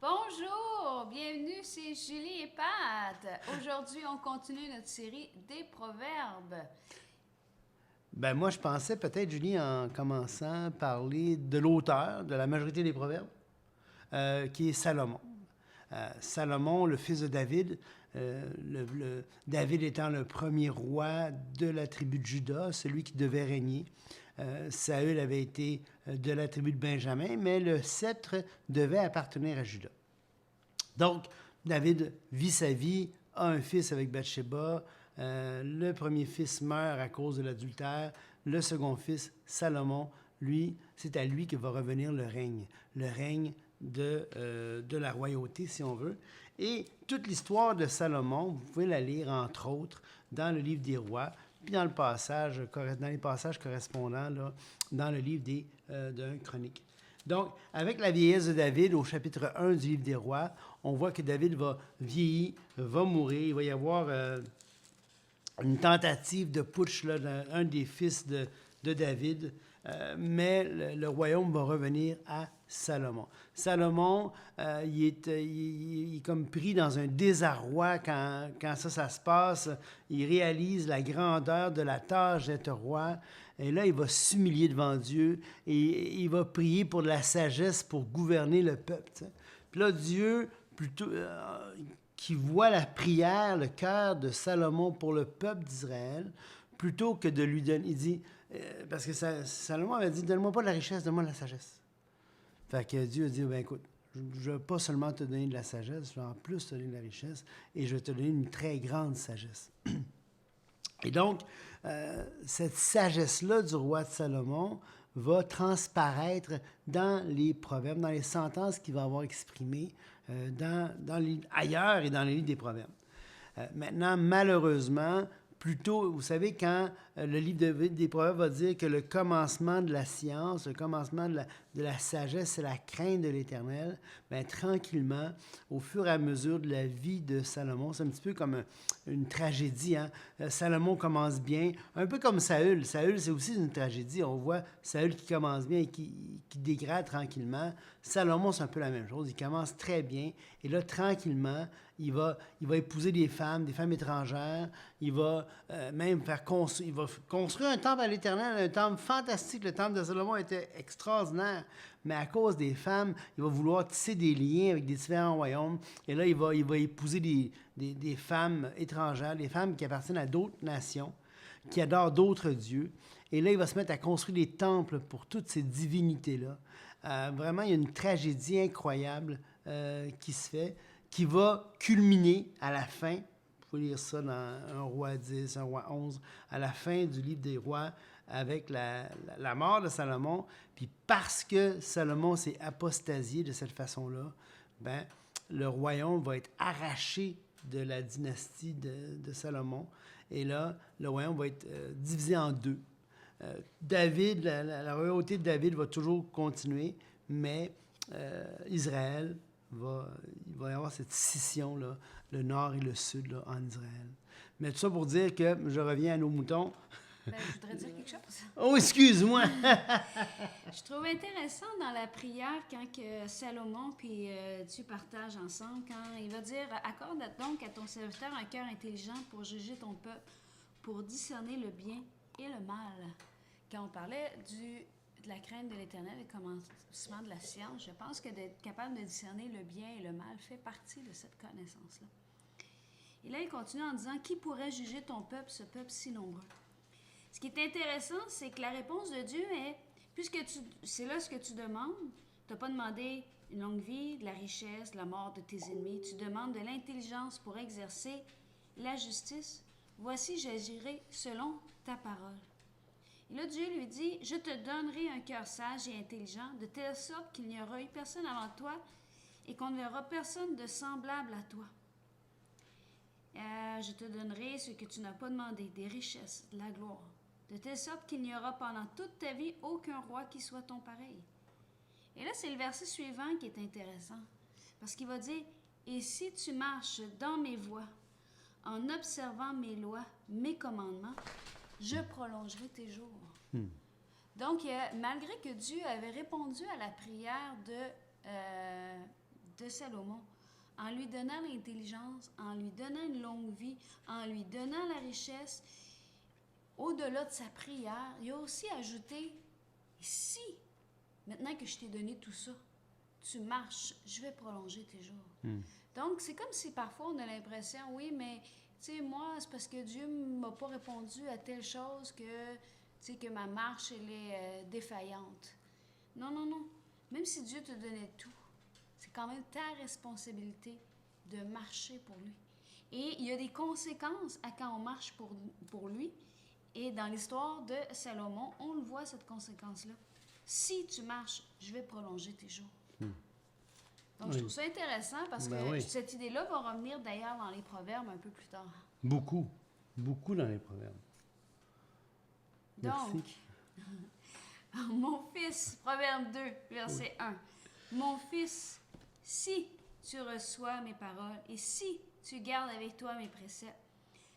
Bonjour, bienvenue, c'est Julie et Pat. Aujourd'hui, on continue notre série des proverbes. Ben moi, je pensais peut-être, Julie, en commençant, parler de l'auteur de la majorité des proverbes, qui est Salomon. Salomon, le fils de David, David étant le premier roi de la tribu de Juda, celui qui devait régner. Saül avait été de la tribu de Benjamin, mais le sceptre devait appartenir à Juda. Donc, David vit sa vie, a un fils avec Bathsheba. Le premier fils meurt à cause de l'adultère. Le second fils, Salomon, lui, c'est à lui que va revenir le règne de la royauté, si on veut. Et toute l'histoire de Salomon, vous pouvez la lire, entre autres, dans le livre des rois, puis dans les passages correspondants là, dans le livre d'un chronique. Donc, avec la vieillesse de David, au chapitre 1 du livre des rois, on voit que David va vieillir, va mourir. Il va y avoir une tentative de putsch là, d'un des fils de David, mais le royaume va revenir à Salomon. Salomon, il est comme pris dans un désarroi quand ça se passe. Il réalise la grandeur de la tâche d'être roi. Et là, il va s'humilier devant Dieu et il va prier pour de la sagesse pour gouverner le peuple. T'sais. Puis là, Dieu, plutôt, qui voit la prière, le cœur de Salomon pour le peuple d'Israël, plutôt que de lui donner, il dit, parce que Salomon avait dit, donne-moi pas de la richesse, donne-moi de la sagesse. Fait que Dieu a dit, ben écoute, je ne vais pas seulement te donner de la sagesse, je vais en plus te donner de la richesse et je vais te donner une très grande sagesse. Et donc, cette sagesse-là du roi de Salomon va transparaître dans les proverbes, dans les sentences qu'il va avoir exprimées ailleurs et dans les livres des proverbes. Maintenant, malheureusement, plutôt, vous savez, quand le livre des Proverbes va dire que le commencement de la science, le commencement de la sagesse, c'est la crainte de l'Éternel, bien, tranquillement, au fur et à mesure de la vie de Salomon, c'est un petit peu comme une tragédie. Hein? Salomon commence bien, un peu comme Saül. Saül, c'est aussi une tragédie. On voit Saül qui commence bien et qui dégrade tranquillement. Salomon, c'est un peu la même chose. Il commence très bien et là, tranquillement, il va épouser des femmes étrangères. Il va même construire un temple à l'Éternel, un temple fantastique. Le temple de Salomon était extraordinaire. Mais à cause des femmes, il va vouloir tisser des liens avec des différents royaumes. Et là, il va épouser des femmes étrangères, des femmes qui appartiennent à d'autres nations, qui adorent d'autres dieux. Et là, il va se mettre à construire des temples pour toutes ces divinités-là. Vraiment, il y a une tragédie incroyable qui se fait, qui va culminer à la fin. Vous pouvez lire ça dans un roi 10, un roi 11, à la fin du livre des rois, avec la mort de Salomon. Puis parce que Salomon s'est apostasié de cette façon-là, ben, le royaume va être arraché de la dynastie de Salomon. Et là, le royaume va être divisé en deux. David, la royauté de David va toujours continuer, mais Israël il va y avoir cette scission-là, le nord et le sud là, en Israël. Mais tout ça pour dire que, je reviens à nos moutons. Ben, je voudrais dire quelque chose. Oh, excuse-moi! Je trouve intéressant dans la prière quand que Salomon puis Dieu partagent ensemble, quand il va dire « Accorde donc à ton serviteur un cœur intelligent pour juger ton peuple, pour discerner le bien et le mal. » Quand on parlait de la crainte de l'Éternel et le commencement de la science, je pense que d'être capable de discerner le bien et le mal fait partie de cette connaissance-là. Et là, il continue en disant « Qui pourrait juger ton peuple, ce peuple si nombreux? » Ce qui est intéressant, c'est que la réponse de Dieu est, puisque c'est là ce que tu demandes, tu n'as pas demandé une longue vie, de la richesse, de la mort de tes ennemis, tu demandes de l'intelligence pour exercer la justice. Voici, j'agirai selon ta parole. Et là, Dieu lui dit, je te donnerai un cœur sage et intelligent, de telle sorte qu'il n'y aura eu personne avant toi et qu'on ne verra personne de semblable à toi. Je te donnerai ce que tu n'as pas demandé, des richesses, de la gloire, de telle sorte qu'il n'y aura pendant toute ta vie aucun roi qui soit ton pareil. Et là, c'est le verset suivant qui est intéressant, parce qu'il va dire, et si tu marches dans mes voies, en observant mes lois, mes commandements, je prolongerai tes jours. Donc, malgré que Dieu avait répondu à la prière de Salomon, en lui donnant l'intelligence, en lui donnant une longue vie, en lui donnant la richesse, au-delà de sa prière, il a aussi ajouté, si, maintenant que je t'ai donné tout ça, tu marches, je vais prolonger tes jours. Donc, c'est comme si parfois on a l'impression, oui, mais, tu sais, moi, c'est parce que Dieu ne m'a pas répondu à telle chose que, tu sais, que ma marche, elle est défaillante. Non, non, non. Même si Dieu te donnait tout, c'est quand même ta responsabilité de marcher pour lui. Et il y a des conséquences à quand on marche pour lui. Et dans l'histoire de Salomon, on le voit, cette conséquence-là. Si tu marches, je vais prolonger tes jours. Donc, je trouve ça intéressant parce que cette idée-là va revenir d'ailleurs dans les Proverbes un peu plus tard. Beaucoup. Beaucoup dans les Proverbes. Donc, mon fils, Proverbe 2, verset 1. Mon fils, si tu reçois mes paroles et si tu gardes avec toi mes préceptes,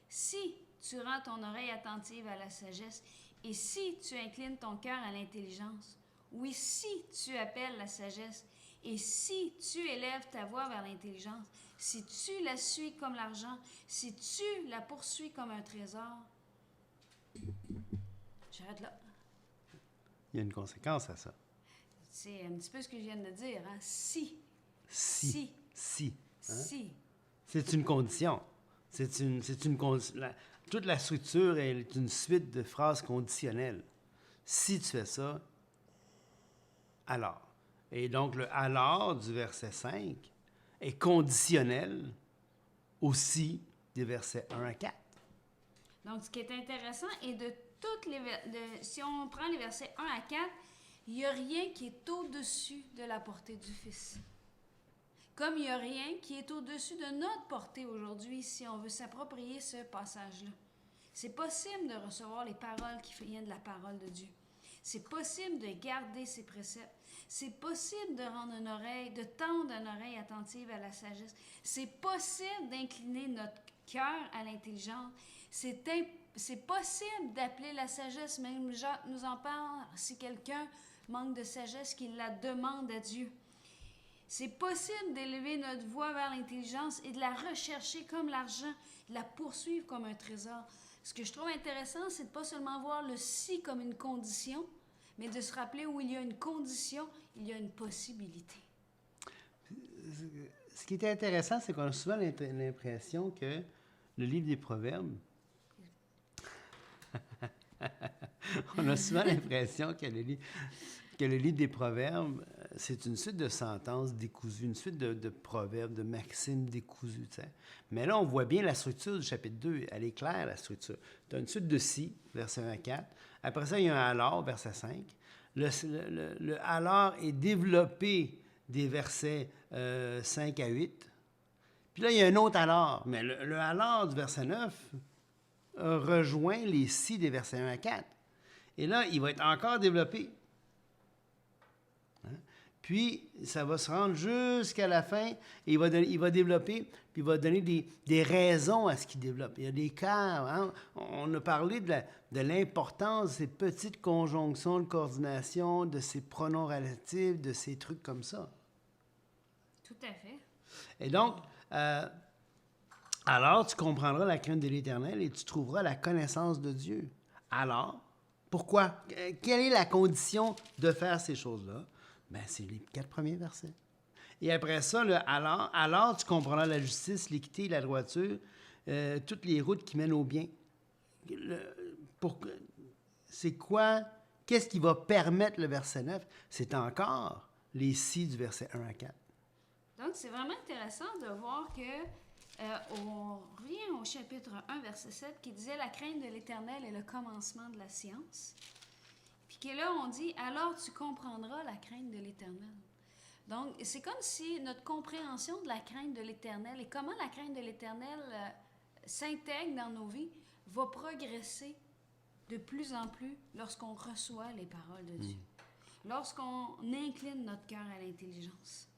si tu rends ton oreille attentive à la sagesse et si tu inclines ton cœur à l'intelligence, oui, si tu appelles la sagesse et si tu élèves ta voix vers l'intelligence, si tu la suis comme l'argent, si tu la poursuis comme un trésor, j'arrête là. Il y a une conséquence à ça. C'est un petit peu ce que je viens de dire, hein? Si. Si. Si. Hein? Si. C'est une condition. Toute la structure est une suite de phrases conditionnelles. Si tu fais ça, alors. Et donc, le alors du verset 5 est conditionnel aussi des versets 1 à 4. Donc, ce qui est intéressant est si on prend les versets 1 à 4, il n'y a rien qui est au-dessus de la portée du Fils. Comme il n'y a rien qui est au-dessus de notre portée aujourd'hui si on veut s'approprier ce passage-là. C'est possible de recevoir les paroles qui viennent de la parole de Dieu. C'est possible de garder ses préceptes. C'est possible de tendre une oreille attentive à la sagesse. C'est possible d'incliner notre cœur à l'intelligence. C'est possible d'appeler la sagesse, même Jacques nous en parle, si quelqu'un manque de sagesse, qu'il la demande à Dieu. C'est possible d'élever notre voix vers l'intelligence et de la rechercher comme l'argent, de la poursuivre comme un trésor. Ce que je trouve intéressant, c'est de ne pas seulement voir le si comme une condition, mais de se rappeler où il y a une condition, il y a une possibilité. Ce qui est intéressant, c'est qu'on a souvent l'impression que le livre des Proverbes, on a souvent l'impression que le livre des Proverbes, c'est une suite de sentences décousues, une suite de proverbes, de maximes décousues. T'sais. Mais là, on voit bien la structure du chapitre 2. Elle est claire, la structure. Tu as une suite de si, verset 1 à 4. Après ça, il y a un alors, verset 5. Le alors est développé des versets 5 à 8. Puis là, il y a un autre alors. Mais le alors du verset 9 rejoint les si des versets 1 à 4. Et là, il va être encore développé. Puis, ça va se rendre jusqu'à la fin, et il va développer, puis il va donner des raisons à ce qu'il développe. Il y a des cas, hein? On a parlé de l'importance de ces petites conjonctions de coordination, de ces pronoms relatifs, de ces trucs comme ça. Tout à fait. Et donc, alors tu comprendras la crainte de l'Éternel et tu trouveras la connaissance de Dieu. Alors, pourquoi? Quelle est la condition de faire ces choses-là? Ben, c'est les 4 premiers versets. Et après ça, alors tu comprendras la justice, l'équité, la droiture, toutes les routes qui mènent au bien. C'est quoi? Qu'est-ce qui va permettre le verset 9? C'est encore les si du verset 1 à 4. Donc, c'est vraiment intéressant de voir que on revient au chapitre 1, verset 7, qui disait « La crainte de l'Éternel est le commencement de la science ». Puis que là, on dit « Alors tu comprendras la crainte de l'Éternel ». Donc, c'est comme si notre compréhension de la crainte de l'Éternel et comment la crainte de l'Éternel s'intègre dans nos vies va progresser de plus en plus lorsqu'on reçoit les paroles de Dieu, lorsqu'on incline notre cœur à l'intelligence.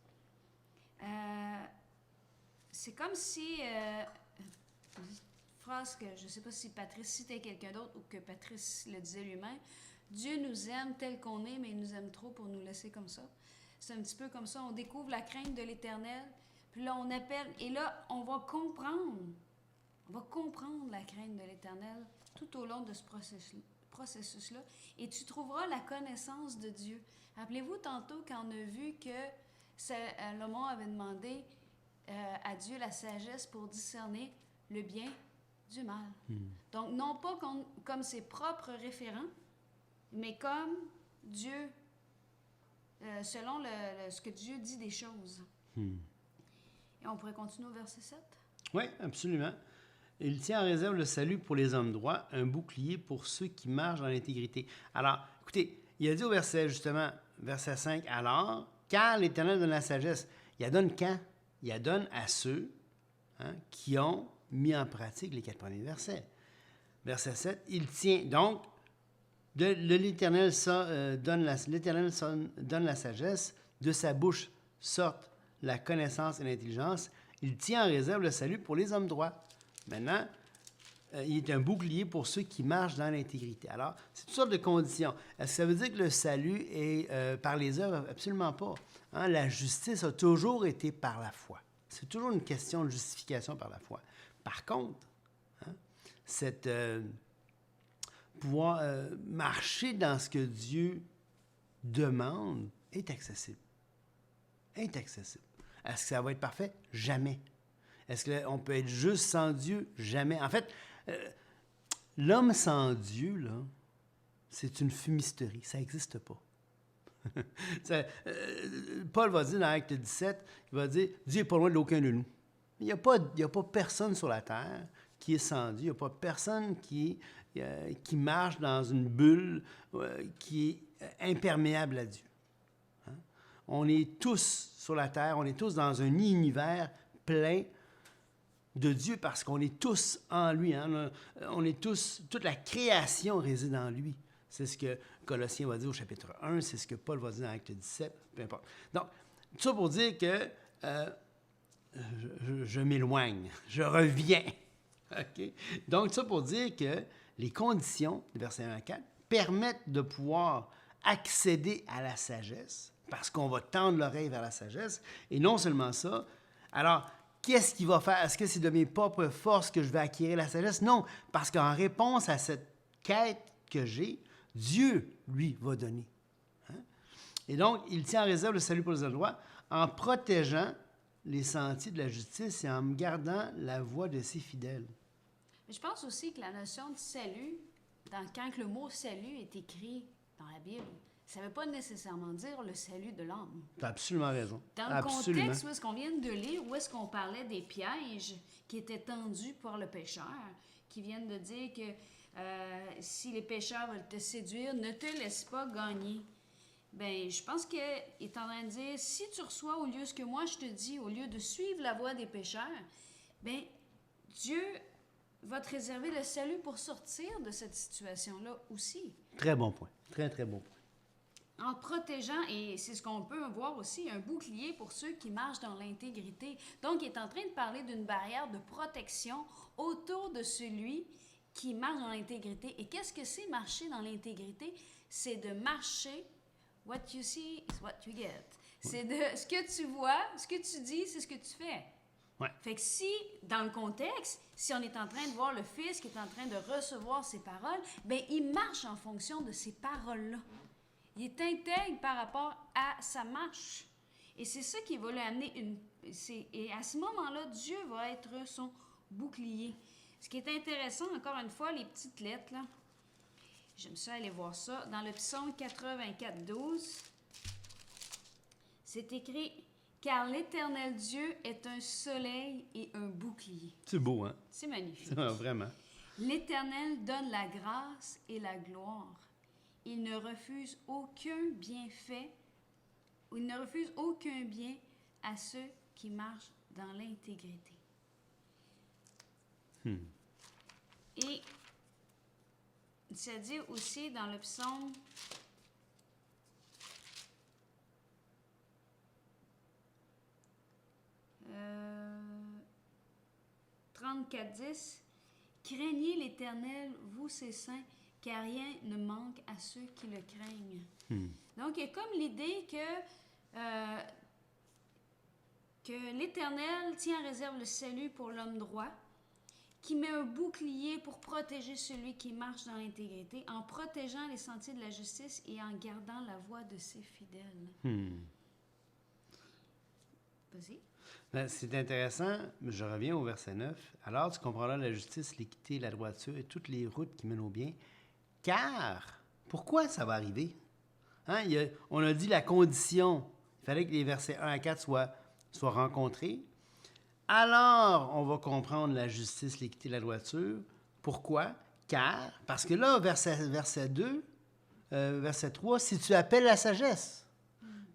C'est comme si, une phrase que je ne sais pas si Patrice citait quelqu'un d'autre ou que Patrice le disait lui-même, Dieu nous aime tel qu'on est, mais il nous aime trop pour nous laisser comme ça. c'est un petit peu comme ça. On découvre la crainte de l'Éternel, puis là, on appelle, et là, on va comprendre. On va comprendre la crainte de l'Éternel tout au long de ce processus-là. Et tu trouveras la connaissance de Dieu. Rappelez-vous tantôt quand on a vu que Salomon avait demandé à Dieu la sagesse pour discerner le bien du mal. Donc, non pas comme ses propres référents, mais comme Dieu, selon ce que Dieu dit des choses. Et on pourrait continuer au verset 7? Oui, absolument. Il tient en réserve le salut pour les hommes droits, un bouclier pour ceux qui marchent dans l'intégrité. Alors, écoutez, il a dit au verset 5, « Alors, car l'Éternel donne la sagesse. » Il la donne quand? Il la donne à ceux qui ont mis en pratique les 4 premiers versets. Verset 7, « Il tient donc, l'Éternel donne la sagesse, de sa bouche sortent la connaissance et l'intelligence. Il tient en réserve le salut pour les hommes droits. » Maintenant, il est un bouclier pour ceux qui marchent dans l'intégrité. Alors, c'est toutes sortes de conditions. Est-ce que ça veut dire que le salut est par les œuvres? Absolument pas. La justice a toujours été par la foi. C'est toujours une question de justification par la foi. Par contre, pouvoir marcher dans ce que Dieu demande est accessible. Est accessible. Est-ce que ça va être parfait? Jamais. Est-ce qu'on peut être juste sans Dieu? Jamais. En fait, l'homme sans Dieu, là, c'est une fumisterie. Ça n'existe pas. Paul va dire dans Acte 17, il va dire, Dieu n'est pas loin d'aucun de nous. Il n'y a pas personne sur la terre qui est sans Dieu. Il n'y a pas personne qui marche dans une bulle qui est imperméable à Dieu. On est tous sur la terre, on est tous dans un univers plein de Dieu parce qu'on est tous en lui. On est tous, toute la création réside en lui. C'est ce que Colossiens va dire au chapitre 1, c'est ce que Paul va dire dans Acte 17, peu importe. Donc, tout ça pour dire que je m'éloigne, je reviens. Okay? Donc, tout ça pour dire que les conditions, du verset 1 à 4, permettent de pouvoir accéder à la sagesse, parce qu'on va tendre l'oreille vers la sagesse, et non seulement ça. Alors, qu'est-ce qu'il va faire? Est-ce que c'est de mes propres forces que je vais acquérir la sagesse? Non, parce qu'en réponse à cette quête que j'ai, Dieu, lui, va donner. Et donc, il tient en réserve le salut pour les hommes droits en protégeant les sentiers de la justice et en gardant la voie de ses fidèles. Mais je pense aussi que la notion de salut, quand le mot salut est écrit dans la Bible, ça ne veut pas nécessairement dire le salut de l'âme. Tu as absolument raison. Dans le contexte où est-ce qu'on vient de lire, où est-ce qu'on parlait des pièges qui étaient tendus par le pécheur, qui viennent de dire que si les pécheurs veulent te séduire, ne te laisse pas gagner. Bien, je pense qu'il est en train de dire, si tu reçois au lieu de ce que moi je te dis, au lieu de suivre la voie des pécheurs, bien, Dieu va te réserver le salut pour sortir de cette situation-là aussi. Très bon point. Très, très bon point. En protégeant, et c'est ce qu'on peut voir aussi, un bouclier pour ceux qui marchent dans l'intégrité. Donc, il est en train de parler d'une barrière de protection autour de celui qui marche dans l'intégrité. Et qu'est-ce que c'est marcher dans l'intégrité? C'est de marcher, what you see is what you get. C'est de ce que tu vois, ce que tu dis, c'est ce que tu fais. Ouais. Fait que si, dans le contexte, si on est en train de voir le Fils qui est en train de recevoir ses paroles, bien, il marche en fonction de ces paroles-là. Il est intègre par rapport à sa marche. Et c'est ça qui va lui amener et à ce moment-là, Dieu va être son bouclier. Ce qui est intéressant, encore une fois, les petites lettres, là. J'aime ça aller voir ça. Dans le psaume 84, 12, c'est écrit « Car l'Éternel Dieu est un soleil et un bouclier. » C'est beau, hein? C'est magnifique. Vraiment. L'Éternel donne la grâce et la gloire. Il ne refuse aucun bienfait, ou il ne refuse aucun bien à ceux qui marchent dans l'intégrité. Et c'est dit aussi dans le psaume 34:10, craignez l'Éternel, vous ses saints, car rien ne manque à ceux qui le craignent. Donc, il y a comme l'idée que euh, que l'Éternel tient en réserve le salut pour l'homme droit, qui met un bouclier pour protéger celui qui marche dans l'intégrité, en protégeant les sentiers de la justice et en gardant la voie de ses fidèles. Vas-y. Ben, c'est intéressant, je reviens au verset 9. Alors tu comprendras la justice, l'équité, la droiture et toutes les routes qui mènent au bien. Car, pourquoi ça va arriver? Hein? On a dit la condition. Il fallait que les versets 1 à 4 soient rencontrés. Alors, on va comprendre la justice, l'équité, la droiture. Pourquoi? Car, parce que là, verset 2, verset 3, si tu appelles la sagesse.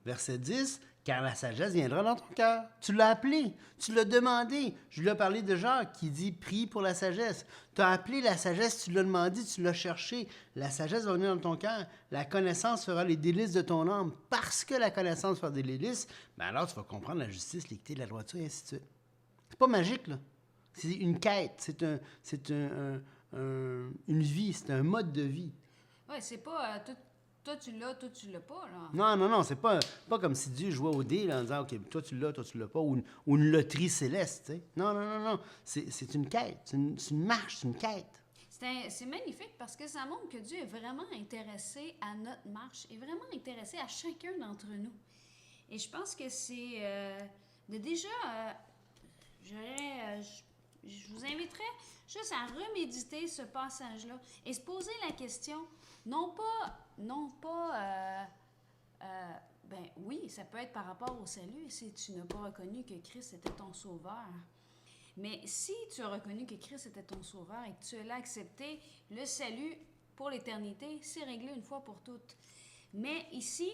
Verset 10, car la sagesse viendra dans ton cœur. Tu l'as appelé, tu l'as demandé. Je lui ai parlé de Jacques qui dit prie pour la sagesse. Tu as appelé la sagesse, tu l'as demandé, tu l'as cherché. La sagesse va venir dans ton cœur. La connaissance fera les délices de ton âme. Parce que la connaissance fera des délices, ben alors tu vas comprendre la justice, l'équité, la droiture, et ainsi de suite. C'est pas magique, là. C'est une quête, c'est une vie, c'est un mode de vie. Oui, c'est pas toi tu l'as, toi tu l'as pas, là. Non, c'est pas comme si Dieu jouait au dé là, en disant, OK, toi tu l'as pas, ou une loterie céleste, tu sais. Non. C'est une quête, c'est une marche, c'est une quête. C'est magnifique parce que ça montre que Dieu est vraiment intéressé à notre marche, est vraiment intéressé à chacun d'entre nous. Et je pense que c'est de déjà... je vous inviterais juste à reméditer ce passage-là et se poser la question, non pas, ben oui, ça peut être par rapport au salut si tu n'as pas reconnu que Christ était ton sauveur. Mais si tu as reconnu que Christ était ton sauveur et que tu l'as accepté, le salut pour l'éternité, c'est réglé une fois pour toutes. Mais ici,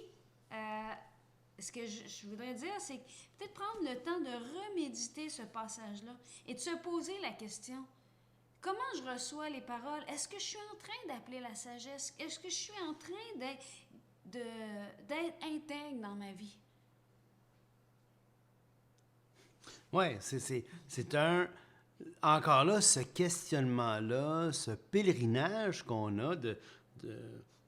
ce que je voudrais dire, c'est peut-être prendre le temps de reméditer ce passage-là et de se poser la question, comment je reçois les paroles? Est-ce que je suis en train d'appeler la sagesse? Est-ce que je suis en train d'être intègre dans ma vie? Oui, c'est un... Encore là, ce questionnement-là, ce pèlerinage qu'on a de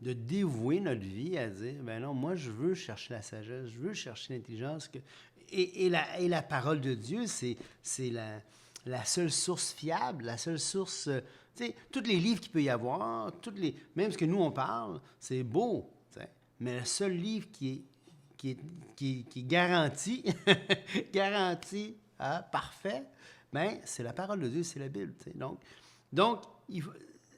dévouer notre vie à dire, ben non, moi, je veux chercher la sagesse, je veux chercher l'intelligence. Et la parole de Dieu, c'est la seule source fiable, la seule source... tu sais, tous les livres qu'il peut y avoir, même ce que nous, on parle, c'est beau, tu sais, mais le seul livre qui est garanti, garanti, parfait, ben c'est la parole de Dieu, c'est la Bible. Tu sais. Donc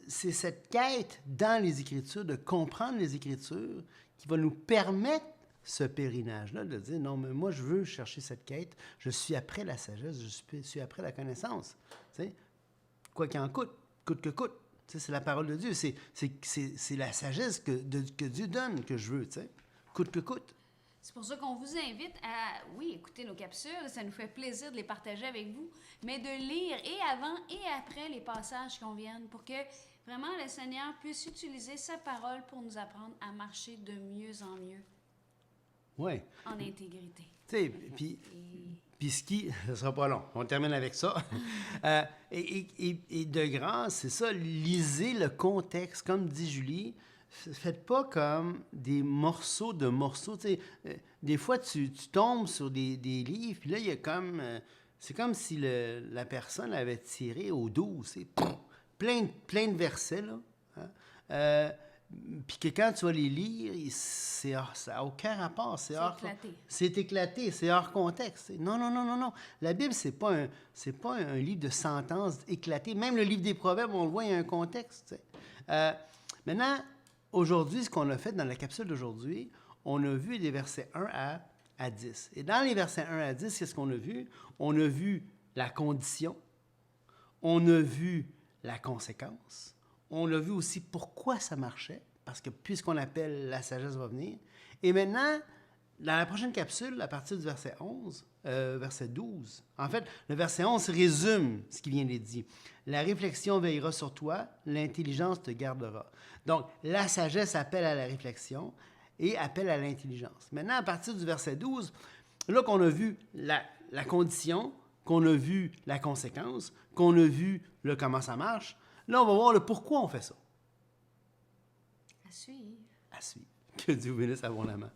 c'est cette quête dans les Écritures, de comprendre les Écritures, qui va nous permettre ce pèlerinage-là, de dire, non, mais moi, je veux chercher cette quête, je suis après la sagesse, je suis après la connaissance. Tu sais. Quoi qu'il en coûte que coûte. Tu sais, c'est la parole de Dieu, c'est la sagesse que Dieu donne que je veux, tu sais. Coûte que coûte. C'est pour ça qu'on vous invite à, oui, écouter nos capsules, ça nous fait plaisir de les partager avec vous, mais de lire et avant et après les passages qu'on vient pour que vraiment le Seigneur puisse utiliser sa parole pour nous apprendre à marcher de mieux en mieux. Oui. En intégrité. Tu sais, puis ce qui... Ce sera pas long, on termine avec ça. Et de grâce, c'est ça, lisez le contexte, comme dit Julie. Faites pas comme des morceaux de morceaux. Tu sais, des fois, tu tombes sur des livres, puis là, il y a comme... c'est comme si la personne avait tiré au dos, c'est plein de versets, là. Hein? Puis que quand tu vas les lire, ça n'a aucun rapport. C'est éclaté. C'est éclaté, c'est hors contexte. Non. La Bible, c'est pas un livre de sentences éclatées. Même le livre des Proverbes, on le voit, il y a un contexte. Maintenant, aujourd'hui, ce qu'on a fait dans la capsule d'aujourd'hui, on a vu des versets 1 à 10. Et dans les versets 1 à 10, qu'est-ce qu'on a vu? On a vu la condition, on a vu la conséquence, on a vu aussi pourquoi ça marchait, parce que puisqu'on appelle, la sagesse va venir. Et maintenant, dans la prochaine capsule, à partir du verset 11, verset 12, en fait, le verset 11 résume ce qui vient d'être dit. La réflexion veillera sur toi, l'intelligence te gardera. Donc, la sagesse appelle à la réflexion et appelle à l'intelligence. Maintenant, à partir du verset 12, là qu'on a vu la condition, qu'on a vu la conséquence, qu'on a vu le comment ça marche, là, on va voir le pourquoi on fait ça. À suivre. À suivre. Que Dieu vous bénisse abondamment.